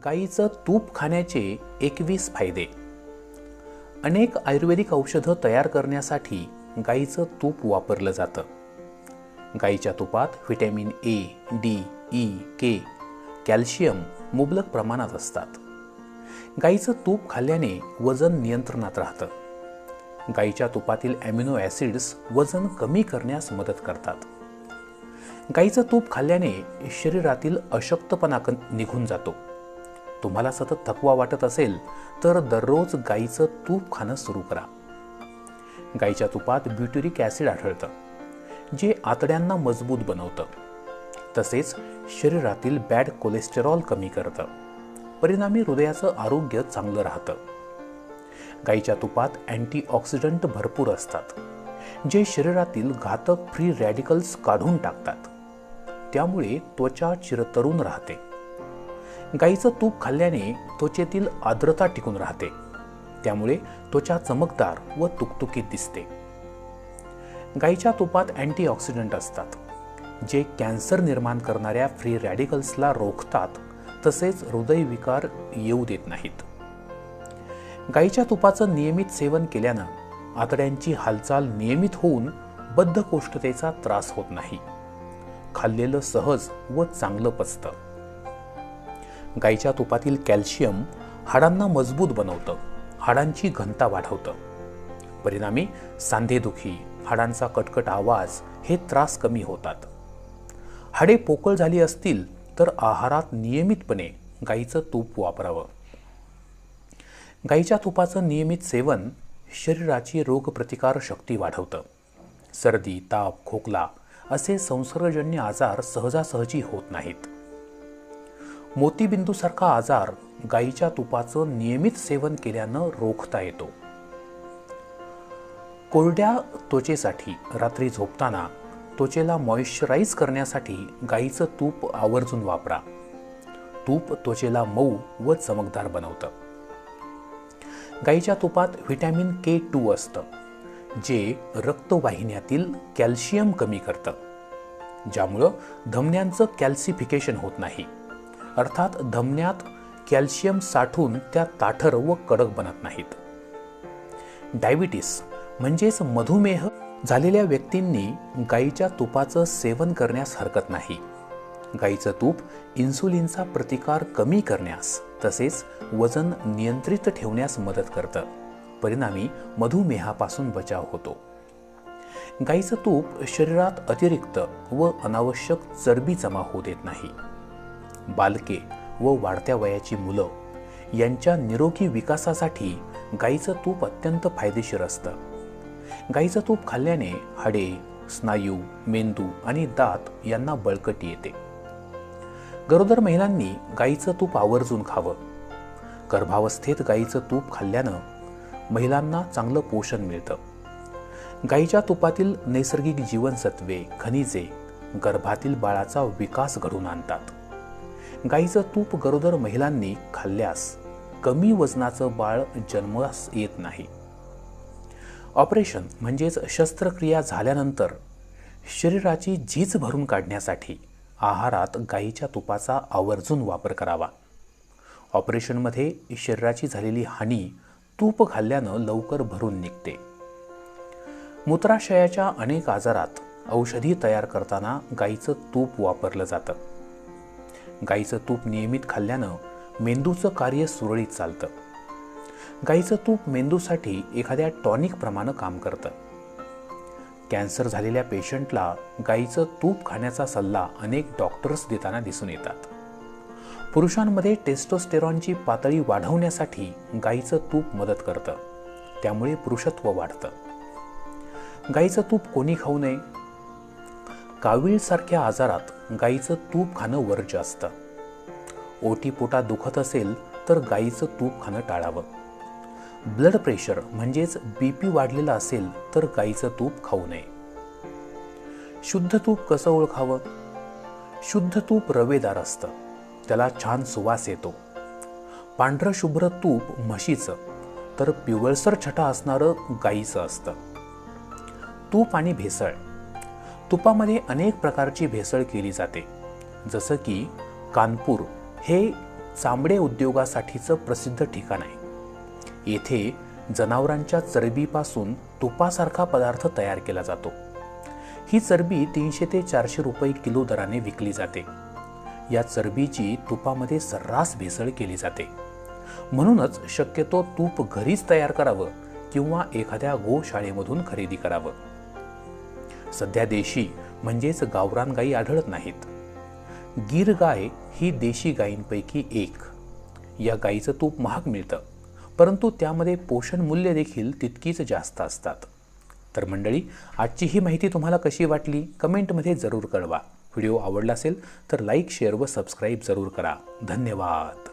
गाईचं तूप खाण्याचे 21 फायदे. अनेक आयुर्वेदिक औषधं तयार करण्यासाठी गाईचं तूप वापरलं जातं. गाईच्या तुपात vitamin A, D, E, K, calcium मुबलक प्रमाणात असतात. गाईचं तूप खाल्ल्याने वजन नियंत्रणात राहतं. गाईच्या तुपातील ॲमिनो ॲसिड्स वजन कमी करण्यास मदत करतात. गाईचं तूप खाल्ल्याने शरीरातील अशक्तपणा निघून जातो. तुम्हाला सतत थकवा वाटत असेल तर दररोज गाईचं तूप खाणं सुरू करा. गाईच्या तुपात ब्युटेरिक ॲसिड आढळतं, जे आतड्यांना मजबूत बनवतं. तसेच शरीरातील बॅड कोलेस्टेरॉल कमी करतं. परिणामी हृदयाचं आरोग्य चांगलं राहतं. गाईच्या तुपात अँटीऑक्सिडंट भरपूर असतात, जे शरीरातील घातक फ्री रॅडिकल्स काढून टाकतात. त्यामुळे त्वचा चिरतरुण राहते. गाईचं तूप खाल्ल्याने त्वचेतील आर्द्रता टिकून राहते. त्यामुळे त्वचा चमकदार व तुकतुकीत दिसते. गाईच्या तुपात अँटीऑक्सिडंट असतात, जे कॅन्सर निर्माण करणाऱ्या फ्री रॅडिकल्सला रोखतात. तसेच हृदयविकार येऊ देत नाहीत. गाईच्या तुपाचं नियमित सेवन केल्यानं आतड्यांची हालचाल नियमित होऊन बद्धकोष्ठतेचा त्रास होत नाही. खाल्लेलं सहज व चांगलं पचतं. गाईच्या तुपातील कॅल्शियम हाडांना मजबूत बनवतं, हाडांची घनता वाढवतं. परिणामी सांधेदुखी, हाडांचा कटकट आवाज हे त्रास कमी होतात. हाडे पोकळ झाली असतील तर आहारात नियमितपणे गाईचं तूप वापरावं. गाईच्या तुपाचं नियमित सेवन शरीराची रोगप्रतिकार शक्ती वाढवतं. सर्दी, ताप, खोकला असे संसर्गजन्य आजार सहजासहजी होत नाहीत. मोतीबिंदूसारखा आजार गाईच्या तुपाचं नियमित सेवन केल्यानं रोखता येतो. कोरड्या त्वचेसाठी रात्री झोपताना त्वचेला मॉइश्चराईज करण्यासाठी गाईचं तूप आवर्जून वापरा. तूप त्वचेला मऊ व चमकदार बनवतं. गाईच्या तुपात व्हिटॅमिन K2 असतं, जे रक्तवाहिन्यातील कॅल्शियम कमी करतं, ज्यामुळं धमन्यांचं कॅल्सिफिकेशन होत नाही. अर्थात धमन्यात कॅल्शियम साठून त्या ताठर व कडक बनत नाहीत. डायबिटीस म्हणजेच मधुमेह झालेल्या व्यक्तींनी गाईच्या तुपाचं सेवन करण्यास हरकत नाही. गाईचं तूप इन्सुलिनचा प्रतिकार कमी करण्यास तसेच वजन नियंत्रित ठेवण्यास मदत करतं. परिणामी मधुमेहापासून बचाव होतो. गाईचं तूप शरीरात अतिरिक्त व अनावश्यक चरबी जमा होऊ देत नाही. बालके व वाढत्या वयाची मुलं यांच्या निरोगी विकासासाठी गाईचं तूप अत्यंत फायदेशीर असतं. गाईचं तूप खाल्ल्याने हाडे, स्नायू, मेंदू आणि दात यांना बळकटी येते. गरोदर महिलांनी गाईचं तूप आवर्जून खावं. गर्भावस्थेत गाईचं तूप खाल्ल्यानं महिलांना चांगलं पोषण मिळतं. गाईच्या तुपातील नैसर्गिक जीवनसत्वे, खनिजे गर्भातील बाळाचा विकास घडवून आणतात. गाईचं तूप गरोदर महिलांनी खाल्ल्यास कमी वजनाचं बाळ जन्मास येत नाही. ऑपरेशन म्हणजेच शस्त्रक्रिया झाल्यानंतर शरीराची झीज भरून काढण्यासाठी आहारात गाईच्या तुपाचा आवर्जून वापर करावा. ऑपरेशनमध्ये शरीराची झालेली हानी तूप खाल्ल्यानं लवकर भरून निघते. मूत्राशयाच्या अनेक आजारात औषधी तयार करताना गाईचं तूप वापरलं जातं. गाईचं तूप नियमित खाल्ल्यानं मेंदूचं कार्य सुरळीत चालतं. गाईचं तूप मेंदूसाठी एखाद्या टॉनिक प्रमाणे काम करतं. कॅन्सर झालेल्या पेशंटला गाईचं तूप खाण्याचा सल्ला अनेक डॉक्टर्स देताना दिसून येतात. पुरुषांमध्ये टेस्टोस्टेरॉनची पातळी वाढवण्यासाठी गाईचं तूप मदत करतं. त्यामुळे पुरुषत्व वाढतं. गाईचं तूप कोणी खाऊ नये? कावीळसारख्या आजारात गाईचं तूप खाणं वर्ज्य असतं. ओटीपोटात दुखत असेल तर गाईचं तूप खाणं टाळावं. ब्लड प्रेशर म्हणजेच BP वाढलेला असेल तर गाईचं तूप खाऊ नये. शुद्ध तूप कसं ओळखावं? शुद्ध तूप रवेदार असतं. त्याला छान सुवास येतो. पांढरं शुभ्र तूप म्हशीचं तर पिवळसर छटा असणारं गाईचं असतं. तूप आणि भेसळ. तुपामध्ये अनेक प्रकारची भेसळ केली जाते. जसं की कानपूर हे चामडे उद्योगासाठीचं प्रसिद्ध ठिकाण आहे। येथे जनावरांच्या चरबीपासून तुपासारखा पदार्थ तयार केला जातो। ही चरबी 300 ते 400 रुपये किलो दराने विकली जाते। या चरबीची तुपामध्ये सर्रास भेसळ केली जाते। म्हणूनच शक्यतो तूप घरीच तयार करावं किंवा एखाद्या गोशाळेमधून खरेदी करावं। सध्या देशी म्हणजेच गावरान गायी आढळत नाहीत। गीर गाय ही देशी गायींपैकी एक। या गायीचं तूप महाग मिळतं, परंतु त्यामध्ये पोषण मूल्य देखील तितकीच जास्त असतात। तर मंडळी, आजची ही माहिती तुम्हाला कशी वाटली कमेंटमध्ये जरूर कळवा। व्हिडिओ आवडला असेल तर लाईक, शेअर व सबस्क्राईब जरूर करा। धन्यवाद।